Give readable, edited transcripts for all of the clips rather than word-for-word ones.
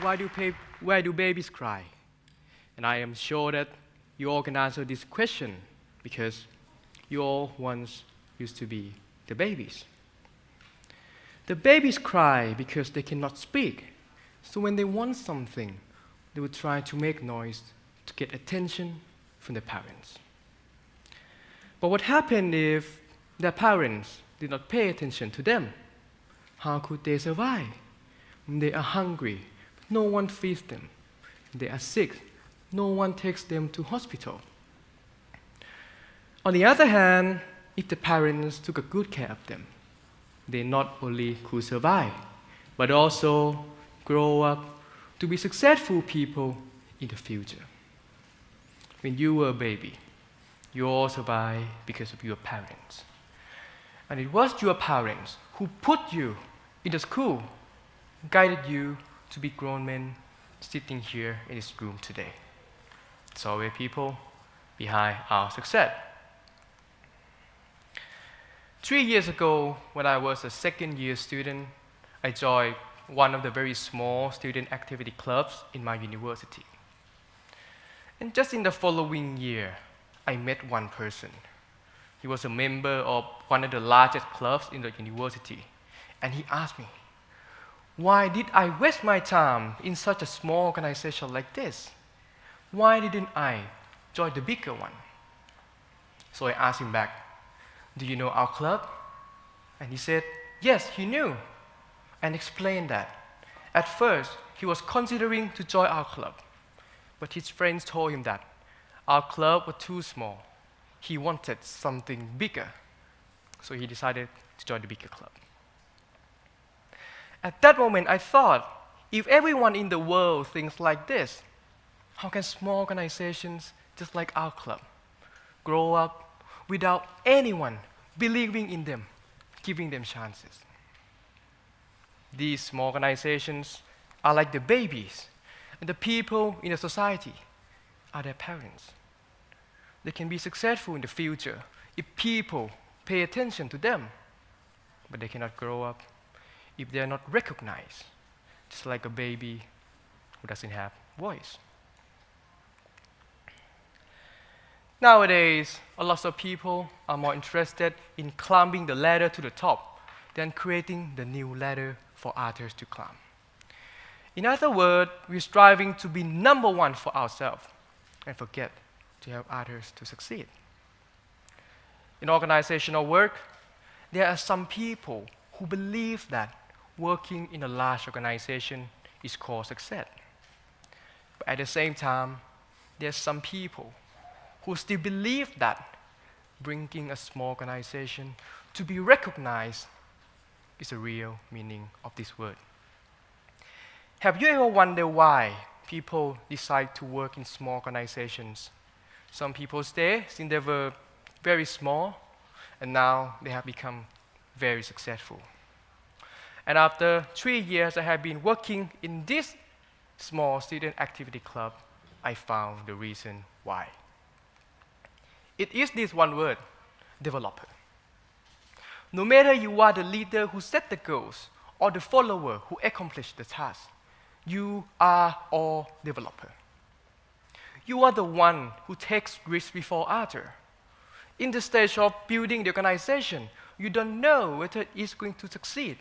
why do babies cry? And I am sure that you all can answer this question because you all once used to be the babies. The babies cry because they cannot speak. So when they want something, they would try to make noise to get attention from their parents. But what happened if their parents did not pay attention to them? How could they survive? When they are hungry, no one feeds them. When they are sick, no one takes them to hospital. On the other hand, if the parents took a good care of them, they not only could survive, but also grow up to be successful people in the future. When you were a baby, you all survived because of your parents. And it was your parents who put you in the school, guided you to be grown men sitting here in this room today. So we're people behind our success. 3 years ago, when I was a second-year student, I joined one of the very small student activity clubs in my university. And just in the following year, I met one person. He was a member of one of the largest clubs in the university. And he asked me, why did I waste my time in such a small organization like this? Why didn't I join the bigger one? So I asked him back, do you know our club? And he said, yes, he knew, and explained that. At first, he was considering to join our club, but his friends told him that our club was too small. He wanted something bigger, so he decided to join the bigger club. At that moment, I thought, if everyone in the world thinks like this, how can small organizations just like our club grow up without anyone believing in them, giving them chances? These small organizations are like the babies, and the people in the society are their parents. They can be successful in the future if people pay attention to them, but they cannot grow up if they are not recognized, just like a baby who doesn't have voice. Nowadays, a lot of people are more interested in climbing the ladder to the top than creating the new ladder for others to climb. In other words, we're striving to be number one for ourselves and forget to help others to succeed. In organizational work, there are some people who believe that working in a large organization is called success. But at the same time, there are some people who still believe that bringing a small organization to be recognized is the real meaning of this word. Have you ever wondered why people decide to work in small organizations? Some people stay since they were very small, and now they have become very successful. And after 3 years I have been working in this small student activity club, I found the reason why. It is this one word, developer. No matter you are the leader who set the goals or the follower who accomplished the task, you are all developer. You are the one who takes risks before others. In the stage of building the organization, you don't know whether it's going to succeed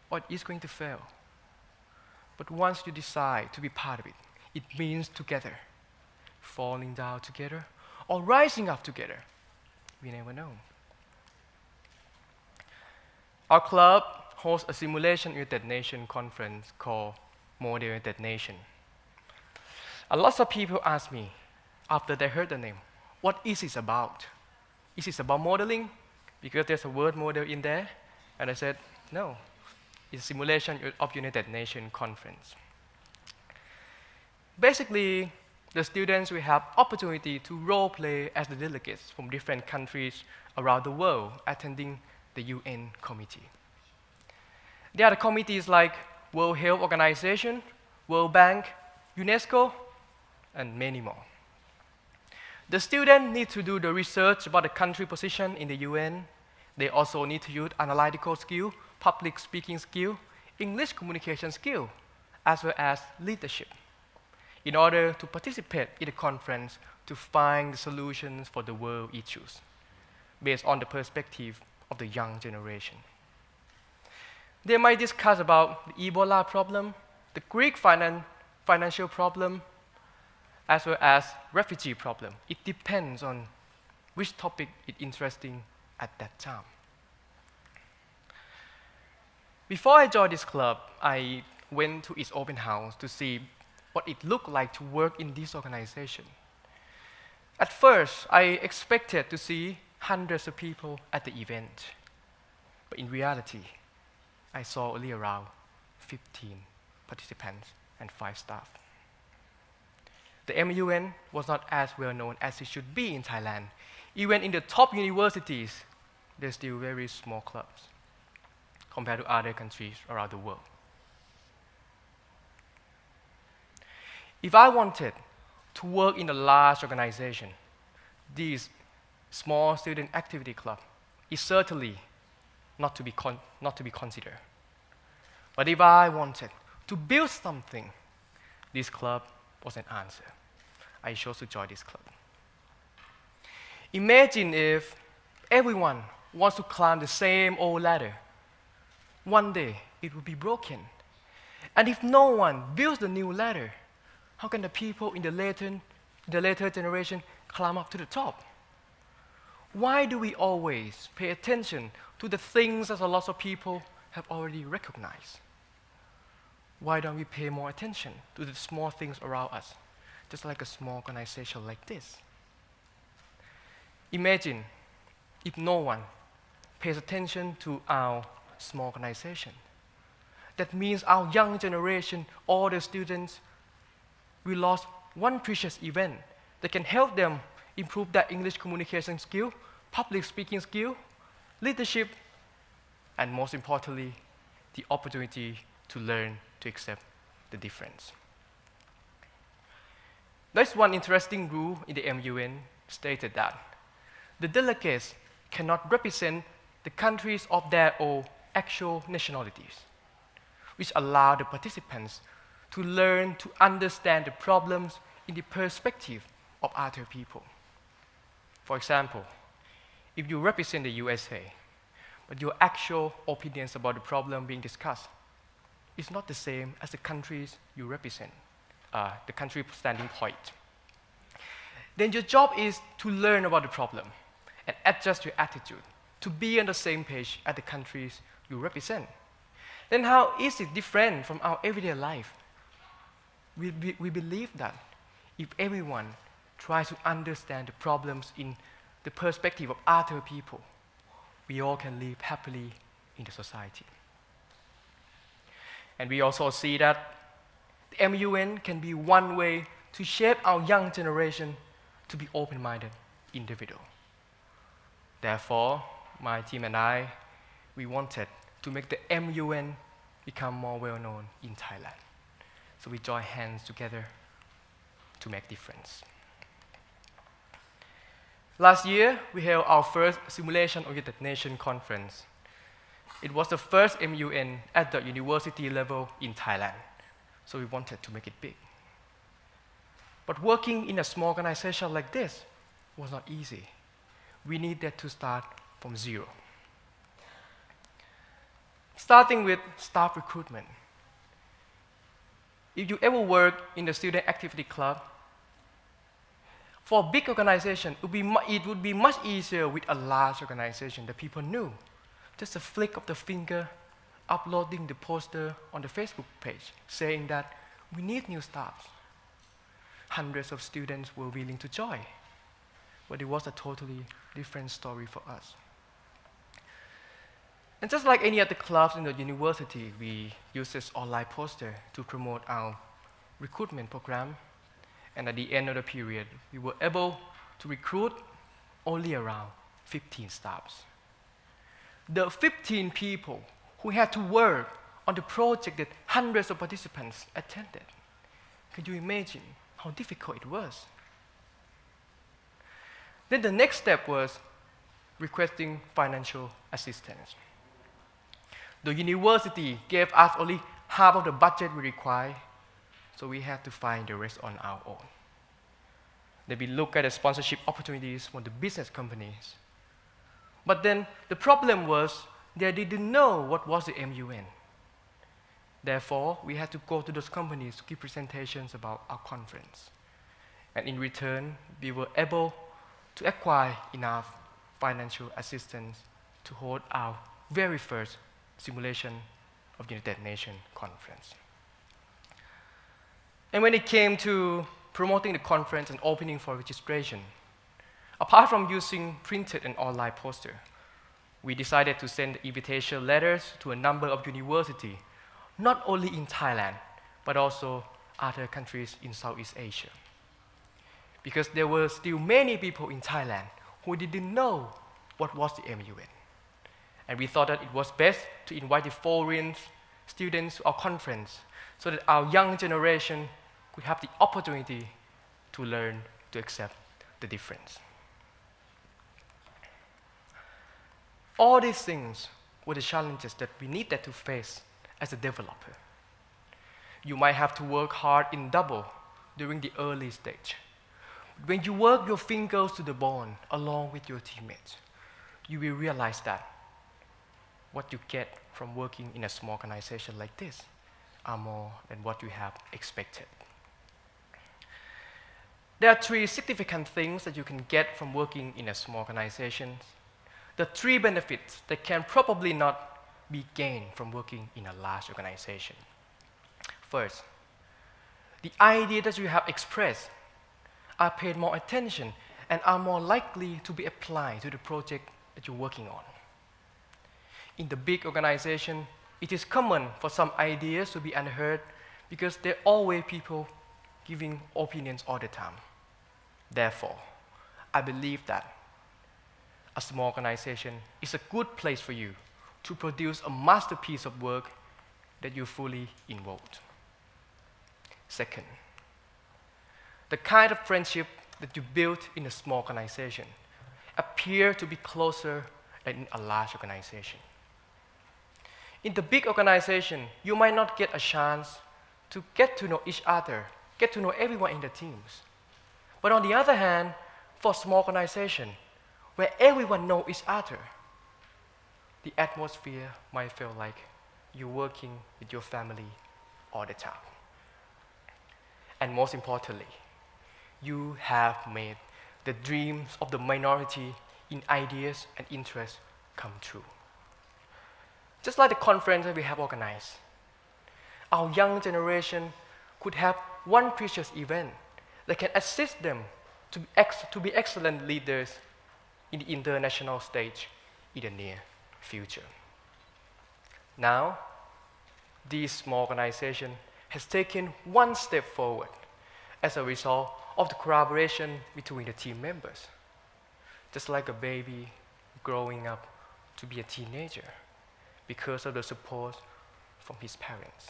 or it's going to fail. But once you decide to be part of it, it means together, falling down together or rising up together. We never know. Our club hosts a simulation United Nations conference called Model United Nation. A lot of people ask me, after they heard the name, what is it about? Is it about modeling? Because there's a word model in there. And I said, no, it's a simulation of United Nations conference. Basically, the students will have opportunity to role play as the delegates from different countries around the world attending the UN committee. There are the committees like World Health Organization, World Bank, UNESCO, and many more. The students need to do the research about the country position in the UN. They also need to use analytical skill, public speaking skill, English communication skill, as well as leadership in order to participate in the conference to find the solutions for the world issues based on the perspective of the young generation. They might discuss about the Ebola problem, the Greek financial problem, as well as refugee problem. It depends on which topic is interesting at that time. Before I joined this club, I went to its open house to see what it looked like to work in this organization. At first, I expected to see hundreds of people at the event, but in reality, I saw only around 15 participants and 5 staff. The MUN was not as well known as it should be in Thailand. Even in the top universities, there's still very small clubs compared to other countries around the world. If I wanted to work in a large organization, this small student activity club is certainly not to be considered. But if I wanted to build something, this club was an answer. I chose to join this club. Imagine if everyone wants to climb the same old ladder. One day, it will be broken. And if no one builds the new ladder, how can the people in the later generation climb up to the top? Why do we always pay attention to the things that a lot of people have already recognized? Why don't we pay more attention to the small things around us, just like a small organization like this? Imagine if no one pays attention to our small organization. That means our young generation, all the students, we lost one precious event that can help them improve their English communication skill, public speaking skill, leadership, and most importantly, the opportunity to learn to accept the difference. There's one interesting rule in the MUN stated that the delegates cannot represent the countries of their own actual nationalities, which allow the participants to learn to understand the problems in the perspective of other people. For example, if you represent the USA, but your actual opinions about the problem being discussed is not the same as the countries you represent, the country standing point, then your job is to learn about the problem and adjust your attitude to be on the same page as the countries you represent. Then how is it different from our everyday life? We believe that if everyone tries to understand the problems in the perspective of other people, we all can live happily in the society. And we also see that the MUN can be one way to shape our young generation to be open-minded individual. Therefore, my team and I, we wanted to make the MUN become more well-known in Thailand. So we joined hands together to make difference. Last year, we held our first Simulation of United Nations conference. It was the first MUN at the university level in Thailand, so we wanted to make it big. But working in a small organization like this was not easy. We needed to start from zero. Starting with staff recruitment. If you ever work in the student activity club, for a big organization, it would be much easier with a large organization that people knew. Just a flick of the finger, uploading the poster on the Facebook page, saying that we need new staff. Hundreds of students were willing to join, but it was a totally different story for us. And just like any other clubs in the university, we use this online poster to promote our recruitment program. And at the end of the period, we were able to recruit only around 15 staffs. The 15 people who had to work on the project that hundreds of participants attended. Can you imagine how difficult it was? Then the next step was requesting financial assistance. The university gave us only half of the budget we require, so we had to find the rest on our own. Then we look at the sponsorship opportunities from the business companies. But then the problem was they didn't know what was the MUN. Therefore, we had to go to those companies to give presentations about our conference. And in return, we were able to acquire enough financial assistance to hold our very first simulation of United Nations conference. And when it came to promoting the conference and opening for registration, apart from using printed and online poster, we decided to send invitation letters to a number of universities, not only in Thailand, but also other countries in Southeast Asia. Because there were still many people in Thailand who didn't know what was the MUN. And we thought that it was best to invite the foreign students to our conference so that our young generation could have the opportunity to learn to accept the difference. All these things were the challenges that we needed to face as a developer. You might have to work hard in double during the early stage. When you work your fingers to the bone along with your teammates, you will realize that what you get from working in a small organization like this are more than what you have expected. There are three significant things that you can get from working in a small organization. The three benefits that can probably not be gained from working in a large organization. First, the idea that you have expressed are paid more attention and are more likely to be applied to the project that you're working on. In the big organization, it is common for some ideas to be unheard because there are always people giving opinions all the time. Therefore, I believe that a small organization is a good place for you to produce a masterpiece of work that you're fully involved. Second, the kind of friendship that you build in a small organization appear to be closer than in a large organization. In the big organization, you might not get a chance to get to know each other, get to know everyone in the teams. But on the other hand, for a small organization, where everyone knows each other, the atmosphere might feel like you're working with your family all the time. And most importantly, you have made the dreams of the minority in ideas and interests come true. Just like the conference that we have organized, our young generation could have one precious event that can assist them to be excellent leaders in the international stage in the near future. Now, this small organization has taken one step forward as a result of the collaboration between the team members. Just like a baby growing up to be a teenager because of the support from his parents.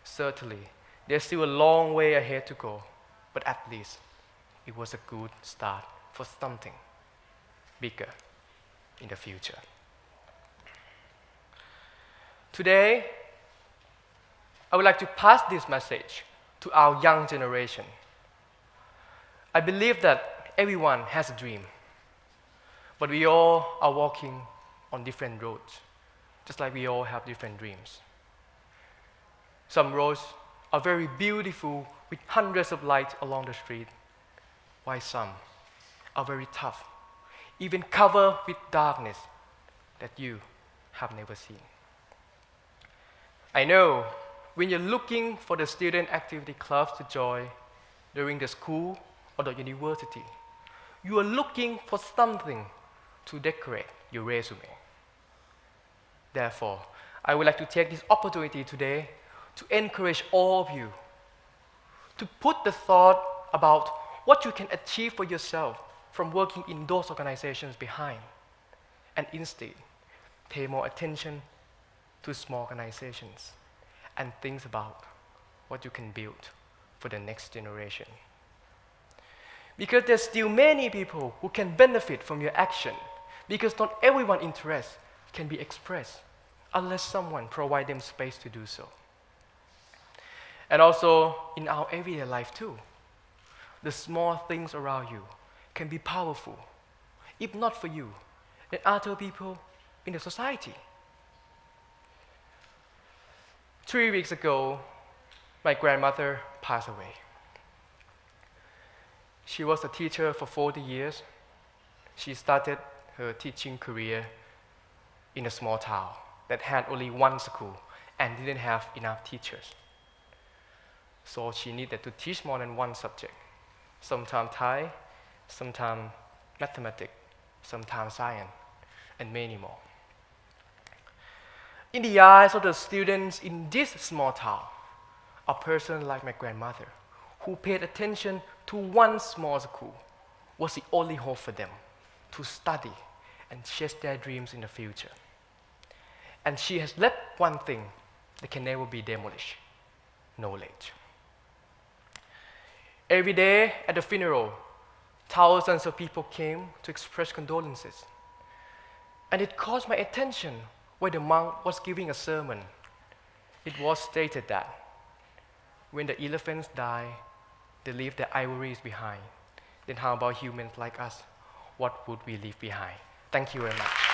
Certainly, there's still a long way ahead to go, but at least it was a good start for something bigger in the future. Today, I would like to pass this message to our young generation. I believe that everyone has a dream, but we all are walking on different roads, just like we all have different dreams. Some roads are very beautiful with hundreds of lights along the street, while some are very tough, even covered with darkness that you have never seen. I know when you're looking for the student activity clubs to join during the school or the university, you are looking for something to decorate your resume. Therefore, I would like to take this opportunity today to encourage all of you to put the thought about what you can achieve for yourself from working in those organizations behind, and instead pay more attention to small organizations and think about what you can build for the next generation. Because there's still many people who can benefit from your action, because not everyone's interest can be expressed unless someone provides them space to do so. And also in our everyday life too, the small things around you can be powerful, if not for you, then other people in the society. 3 weeks ago, my grandmother passed away. She was a teacher for 40 years. She started her teaching career in a small town that had only one school and didn't have enough teachers. So she needed to teach more than one subject, sometimes Thai, sometimes mathematics, sometimes science, and many more. In the eyes of the students in this small town, a person like my grandmother, who paid attention to one small school, was the only hope for them to study and chase their dreams in the future. And she has left one thing that can never be demolished: knowledge. Every day at the funeral, thousands of people came to express condolences. And it caught my attention when the monk was giving a sermon. It was stated that when the elephants die, they leave their ivories behind. Then how about humans like us? What would we leave behind? Thank you very much.